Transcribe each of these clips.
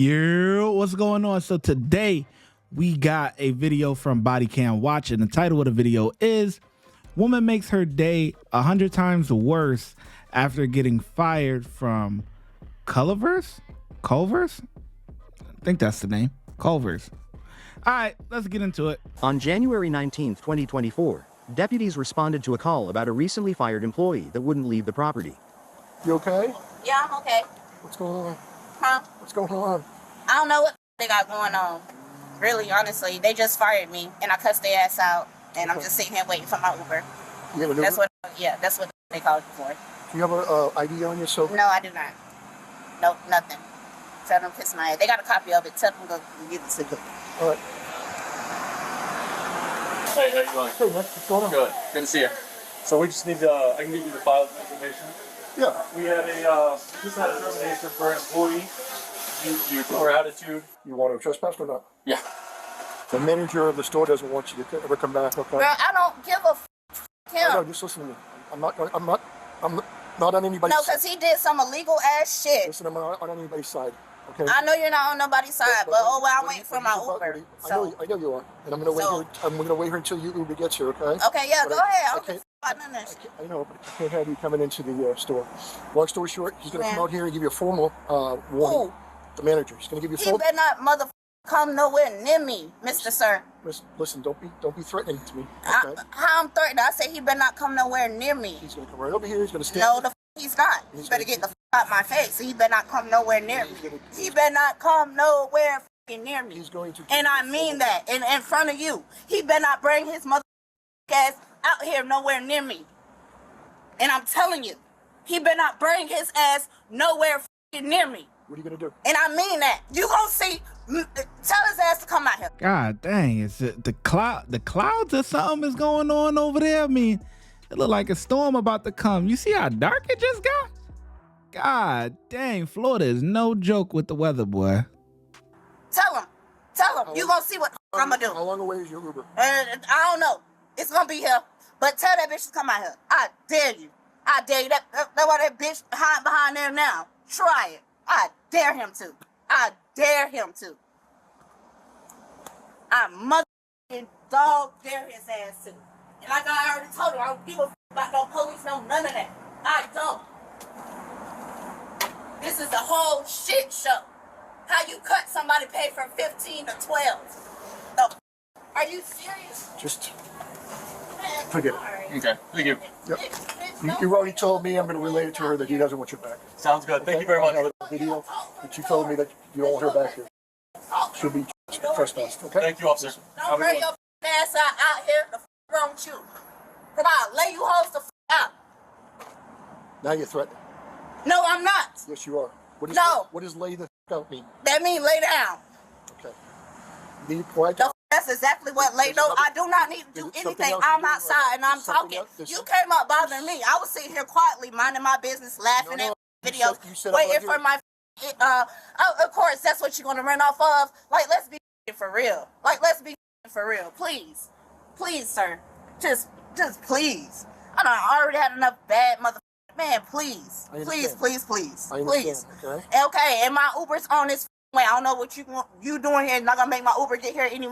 Yo, what's going on? So today we got a video from Body Cam Watch, and the title of the video is "Woman Makes Her Day 100 Times Worse After Getting Fired from Culver's." Culver's? I think that's the name. Culver's. All right, let's get into it. On January 19, 2024, deputies responded to a call about a recently fired employee that wouldn't leave the property. You okay? Yeah, I'm okay. What's going on? Huh? What's going on? I don't know what they got going on. Really, honestly, they just fired me and I cussed their ass out, and I'm just sitting here waiting for my Uber. You have an Uber? That's what they called you for. Do you have an ID on yourself? No, I do not. Nope, nothing. Tell them to kiss my ass. They got a copy of it. Tell them to give it to me. All right. Hey, how you doing? Hey, what's going on? Good. Good to see you. So we just need I can give you the file information. Yeah. We had just had a termination for an employee due to poor attitude. You want to trespass or not? Yeah. The manager of the store doesn't want you to ever come back, okay? Girl, I don't give a No, him. just listen to me. I'm not on anybody's No, side. because he did some illegal ass shit. Listen, I'm not on anybody's side, okay? I know you're not on nobody's side, but I'm waiting for my Uber. I know you are, and I'm gonna wait here. I'm gonna wait here until your Uber gets here, okay? Okay, yeah, But go ahead. I I don't give can't- a fuck about none of this. I know, but I can't have you coming into the store. Long story short, he's gonna come out here and give you a formal warning. Who? The manager. He's gonna give you a He formal. better not come nowhere near me, Mr. Sir. Listen, don't be threatening to me. Okay? How I'm threatened? I said he better not come nowhere near me. He's gonna come right over here. He's gonna stand. No, he's not. He better get the out my face. He better not come nowhere near me. He better not come nowhere near me. He's going to. And I mean that in front of you. He better not bring his mother ass out here nowhere near me. And I'm telling you, he better not bring his ass nowhere near me. What are you gonna do? And I mean that. You gonna see. Tell his ass to come out here. God dang, is it the clouds or something is going on over there? I mean, it look like a storm about to come. You see how dark it just got? God dang, Florida is no joke with the weather, boy. Tell him. You gonna see what I'm gonna do. How long away is your Uber? I don't know. It's gonna be here. But tell that bitch to come out here. I dare you. I dare you. That's why that bitch hiding behind there now. Try it. I dare him to. I dare him to. I motherfucking dog dare his ass to. And like I already told him, I don't give a about no police, no none of that. I don't. This is a whole shit show. How you cut somebody pay from 15 to 12? No. Are you serious? Just forget it. Okay. Thank you. Yep. You already told me I'm gonna relay it to her that he doesn't want you back. Sounds good. Thank you very much. I have a video that you told me that you don't want her back here. She'll be trespassed. Okay. Thank you, officer. Don't bring your ass out here. The wrong with you. Come on, lay you hoes the out. Now you're threatening. No, I'm not. Yes, you are. What does lay the out mean? That means lay down. Okay. You need to quiet down. That's exactly what lay. No, I do not need to do anything. I'm outside and I'm talking. You came up bothering me. I was sitting here quietly, minding my business, laughing at videos, waiting for my. Of course, that's what you're gonna run off of. Like, let's be for real. Please, sir. Just please. I already had enough bad mother. Man, please. I Please. Okay. Okay, and my Uber's on this way. I don't know what you doing here. It's not gonna make my Uber get here any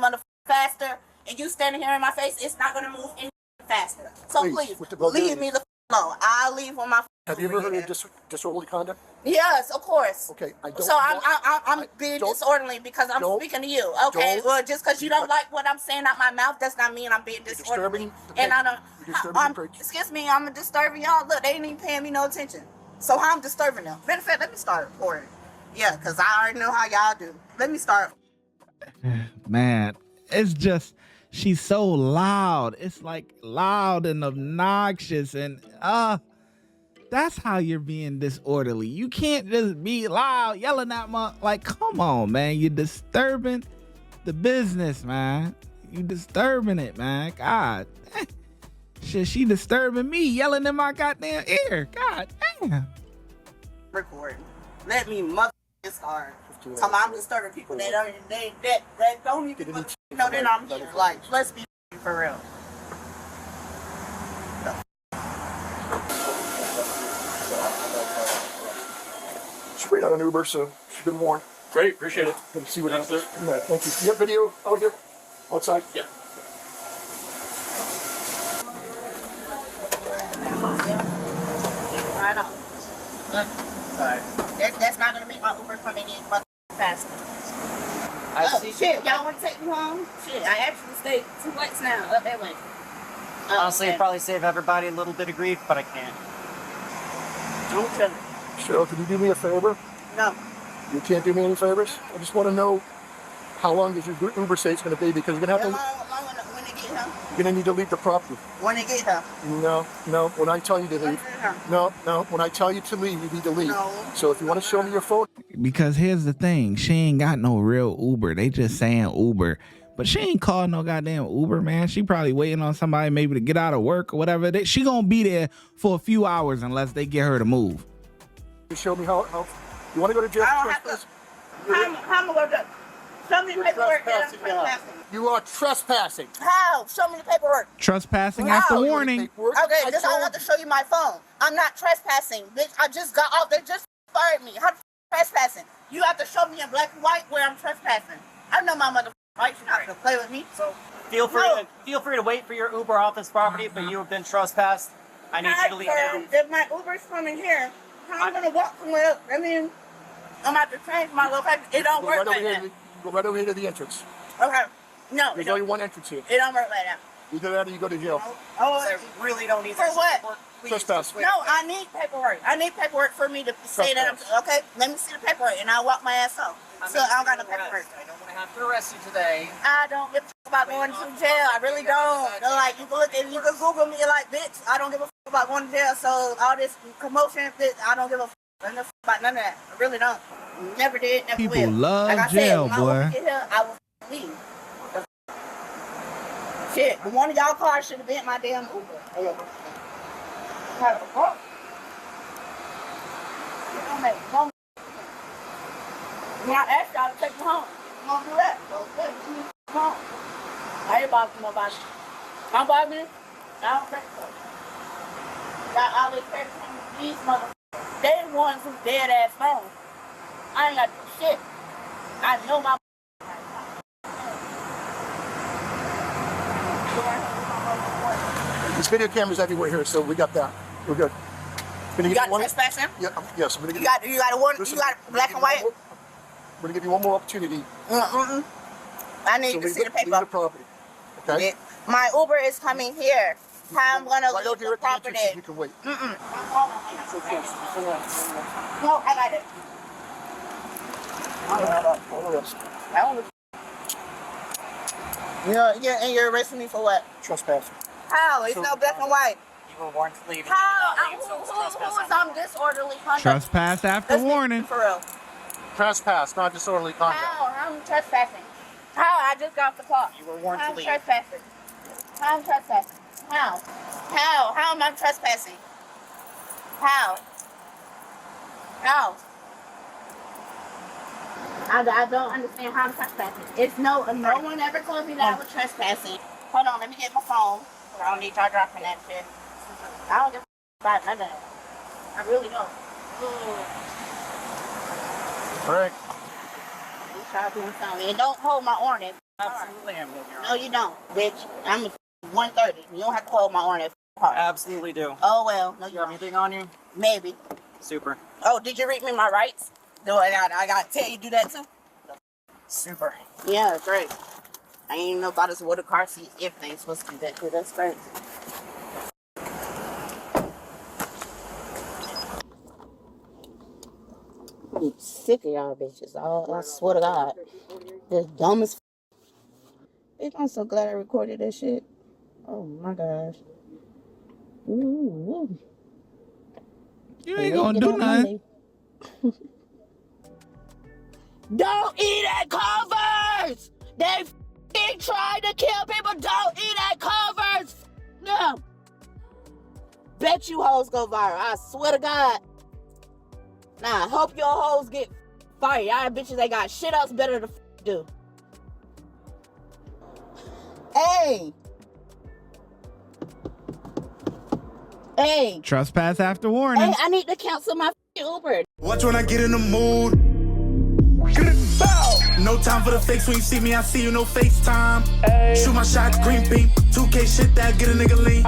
faster. And you standing here in my face, it's not gonna move any faster. So please leave me the alone. I'll leave when my. Have you ever heard of disorderly conduct? Yes, of course. Okay, I don't. So I'm being disorderly because I'm speaking to you. Okay, well, just because you don't like what I'm saying out my mouth does not mean I'm being disorderly. And I don't. Excuse me, I'm disturbing y'all. Look, they ain't even paying me no attention. So how I'm disturbing them? Matter of fact, let me start recording. Yeah, because I already know how y'all do. Let me start. Man, it's just, she's so loud. It's like loud and obnoxious, and that's how you're being disorderly. You can't just be loud yelling at like, come on, man. You're disturbing the business, man. You disturbing it, man. God. Shit, she disturbing me, yelling in my goddamn ear. God damn. Recording. Let me start. I'm disturbing people that don't even know that I'm here. Like, let's be for real. She's waiting on an Uber, so she's been warned. Great, appreciate it. Let me see what Thanks, happens. sir. Yeah, thank you. You have video out here? Outside? Yeah. I know. That's not gonna make my Uber come in faster. Shit, y'all want to take me home? Shit, I actually stayed 2 weeks now up that way. Honestly, it'd probably save everybody a little bit of grief, but I can't. Don't tell me. Cheryl, can you do me a favor? No. You can't do me any favors? I just want to know how long is your Uber stay going to be, because you're going to have to. When they get here? You're going to need to leave the property. When they get here? No. When I tell you to leave. No. When I tell you to leave, you need to leave. No. So if you want to show me your phone. Because here's the thing, she ain't got no real Uber. They just saying Uber. But she ain't called no goddamn Uber, man. She probably waiting on somebody maybe to get out of work or whatever. She gonna be there for a few hours unless they get her to move. You show me how you want to go to jail for trespassing? How am I going to show me the paperwork that I'm trespassing? You are trespassing. How? Show me the paperwork. Trespassing How? after warning. Okay, I have to show you my phone. I'm not trespassing, bitch. I just got off. They just fired me. How trespassing? You have to show me in black and white where I'm trespassing. I know my mother rights. You're not gonna play with me. So Feel free to wait for your Uber off this property, but you have been trespassed. I need you to leave now. If my Uber's coming here, how am I gonna walk somewhere else? I mean, I'm about to change my location. It don't work like that. Go right over here to the entrance. Okay. No. There's only one entrance here. It don't work like that. You do that or you go to jail. Oh, I really don't need for what? Trespass. No, I need paperwork. I need paperwork for me to say that I'm okay. Let me see the paperwork and I'll walk my ass home. So I don't got no paperwork. I don't want to have to arrest you today. I don't give a fuck about going to jail. I really don't. They're like, you can look and you can Google me like, bitch, I don't give a fuck about going to jail. So all this commotion, I don't give a fuck about none of that. I really don't. Never did, never People will. love like I jail, said, boy. When I get here, I will leave. Shit, but one of y'all cars should have been my damn Uber. Have a fuck. When I asked y'all to take me home, you gonna do that? So take me home. I ain't bothering nobody. I'm bothering. I don't think so. Got all this credit from these motherfuckers. They the ones who dead ass phone. I ain't got shit. I know my. There's video cameras everywhere here, so we got that. We're good. You got trespassing? Yeah, yes. I'm gonna give you got a warning. You got black and white. I'm gonna give you one more opportunity. I need to see the paper. Leave the property. Okay. My Uber is coming here. How I'm gonna leave the property? You can wait. No, I got it. And you're arresting me for what? Trespassing. How? It's no black and white. You were warned to leave. How? Who is on disorderly conduct? Trespass after warning. For real. Trespass, not disorderly conduct. How? I'm trespassing. How? I just got off the clock. You were warned to leave. Trespassing. How I'm trespassing? How? How am I trespassing? How? I don't understand how I'm trespassing. It's no one ever told me that I was trespassing. Hold on, let me get my phone. I don't need y'all dropping that shit. I don't give a about none of that. I really don't. All right. You try doing something. And don't hold my orange. Absolutely am. No, you don't, bitch. I'm 130. You don't have to hold my orange hard. Absolutely do. Oh, well. No, You you have don't. anything on you? Maybe. Super. Oh, did you read me my rights? No, I got to tell you do that too? Super. Yeah, great. I ain't even know about this water car seat. Everything's supposed to do that too. That's great. I'm sick of y'all bitches. I swear to God. The dumbest. Bitch, I'm so glad I recorded that shit. Oh my gosh. Ooh. You ain't gonna do nothing. Don't eat at Culver's! They f***ing tried to kill people. Don't eat at Culver's! No. Bet you hoes go viral. I swear to God. Nah, I hope your hoes get fired. Y'all bitches ain't got shit else better to do. Hey. Hey. Trespass after warning. Hey, I need to cancel my Uber. Watch when I get in the mood. No time for the fakes. When you see me, I see you, no FaceTime. Shoot my shot, green beam. 2K shit that get a nigga lean.